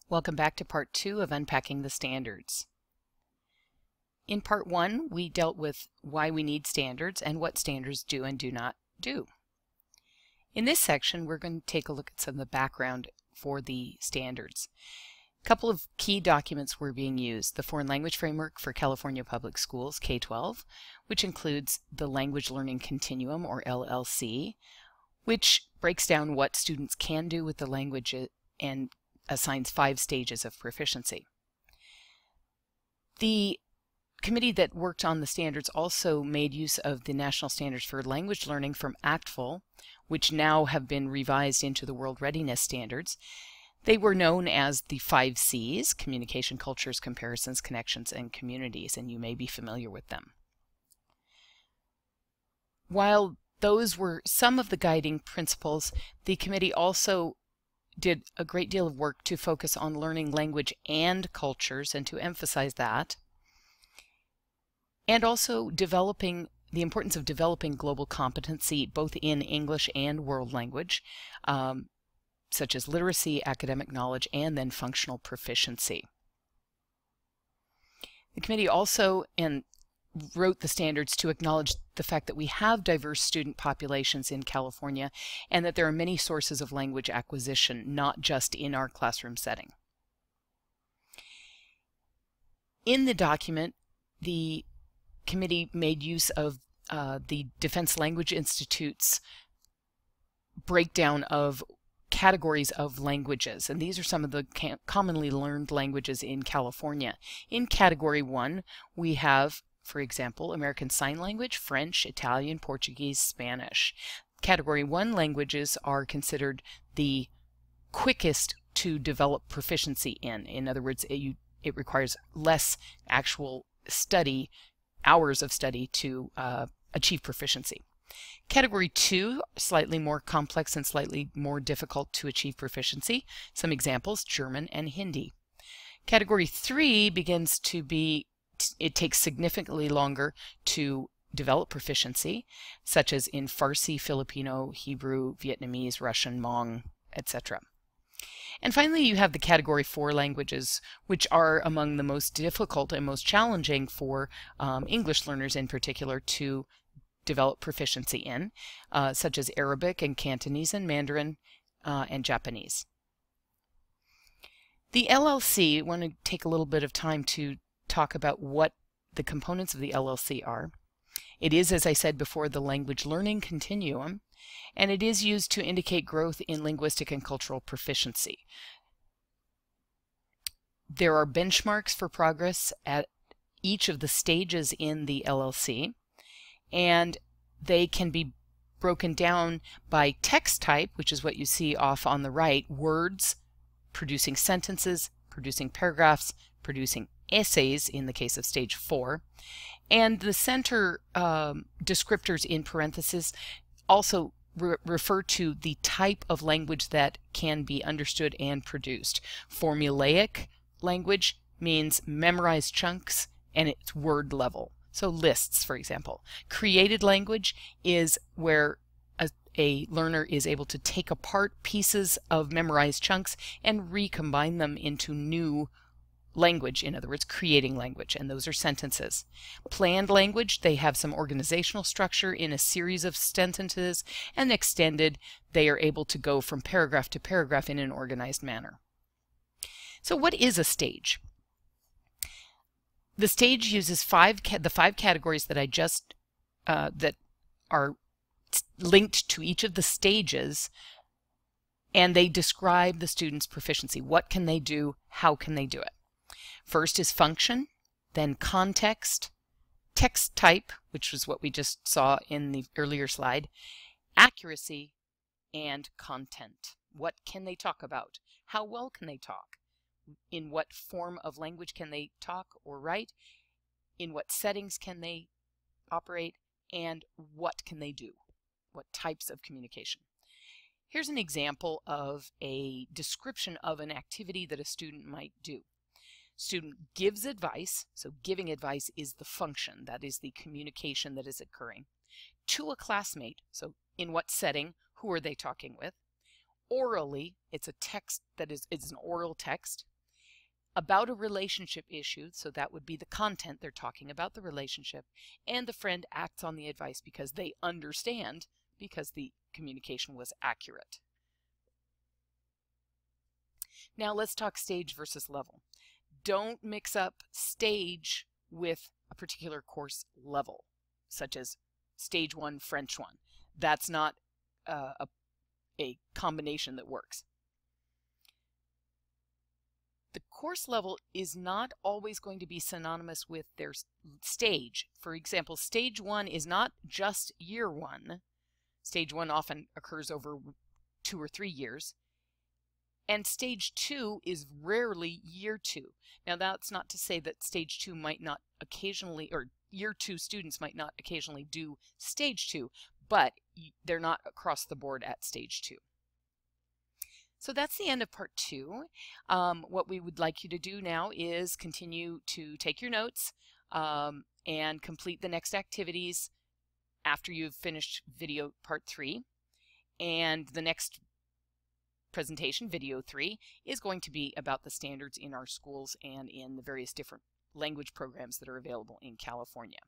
Welcome back to part 2 of Unpacking the Standards. In part 1, we dealt with why we need standards and what standards do and do not do. In this section, we're going to take a look at some of the background for the standards. A couple of key documents were being used: the Foreign Language Framework for California Public Schools, K-12, which includes the Language Learning Continuum, or LLC, which breaks down what students can do with the language and assigns 5 stages of proficiency. The committee that worked on the standards also made use of the National Standards for Language Learning from ACTFL, which now have been revised into the World Readiness Standards. They were known as the 5 C's: communication, cultures, comparisons, connections, and communities, and you may be familiar with them. While those were some of the guiding principles, the committee also did a great deal of work to focus on learning language and cultures, and to emphasize that, and also developing the importance of developing global competency both in English and world language, such as literacy, academic knowledge, and then functional proficiency. The committee also wrote the standards to acknowledge the fact that we have diverse student populations in California and that there are many sources of language acquisition, not just in our classroom setting. In the document, the committee made use of the Defense Language Institute's breakdown of categories of languages, and these are some of the commonly learned languages in California. In Category 1, we have, for example, American Sign Language, French, Italian, Portuguese, Spanish. Category 1 languages are considered the quickest to develop proficiency in. In other words, it requires less actual study, hours of study, to achieve proficiency. Category 2, slightly more complex and slightly more difficult to achieve proficiency. Some examples: German and Hindi. Category 3 begins to be it takes significantly longer to develop proficiency, such as in Farsi, Filipino, Hebrew, Vietnamese, Russian, Hmong, etc. And finally, you have the Category 4 languages, which are among the most difficult and most challenging for English learners in particular to develop proficiency in, such as Arabic and Cantonese and Mandarin and Japanese. The LLC, I want to take a little bit of time to talk about what the components of the LLC are. It is, as I said before, the language learning continuum, and it is used to indicate growth in linguistic and cultural proficiency. There are benchmarks for progress at each of the stages in the LLC, and they can be broken down by text type, which is what you see off on the right: words, producing sentences, producing paragraphs, producing essays in the case of stage 4, and the center descriptors in parentheses also refer to the type of language that can be understood and produced. Formulaic language means memorized chunks and it's word level, so lists, for example. Created language is where a learner is able to take apart pieces of memorized chunks and recombine them into new language, in other words, creating language, and those are sentences. Planned language, they have some organizational structure in a series of sentences, and extended, they are able to go from paragraph to paragraph in an organized manner. So what is a stage? The stage uses the 5 categories that I just that are linked to each of the stages, and they describe the student's proficiency. What can they do? How can they do it? First is function, then context, text type, which was what we just saw in the earlier slide, accuracy, and content. What can they talk about? How well can they talk? In what form of language can they talk or write? In what settings can they operate? And what can they do? What types of communication? Here's an example of a description of an activity that a student might do. Student gives advice, so giving advice is the function, that is the communication that is occurring, to a classmate, so in what setting, who are they talking with? Orally, it's a text that is an oral text, about a relationship issue, so that would be the content, they're talking about the relationship, and the friend acts on the advice because they understand, because the communication was accurate. Now let's talk stage versus level. Don't mix up stage with a particular course level, such as stage 1 French 1. That's not a combination that works. The course level is not always going to be synonymous with their stage. For example, stage 1 is not just year 1. Stage 1 often occurs over 2 or 3 years. And stage 2 is rarely year 2. Now that's not to say that stage 2 might not occasionally, or year 2 students might not occasionally do stage 2, but they're not across the board at stage 2. So that's the end of part 2. What we would like you to do now is continue to take your notes and complete the next activities after you've finished video part 3. And the next presentation, video 3, is going to be about the standards in our schools and in the various different language programs that are available in California.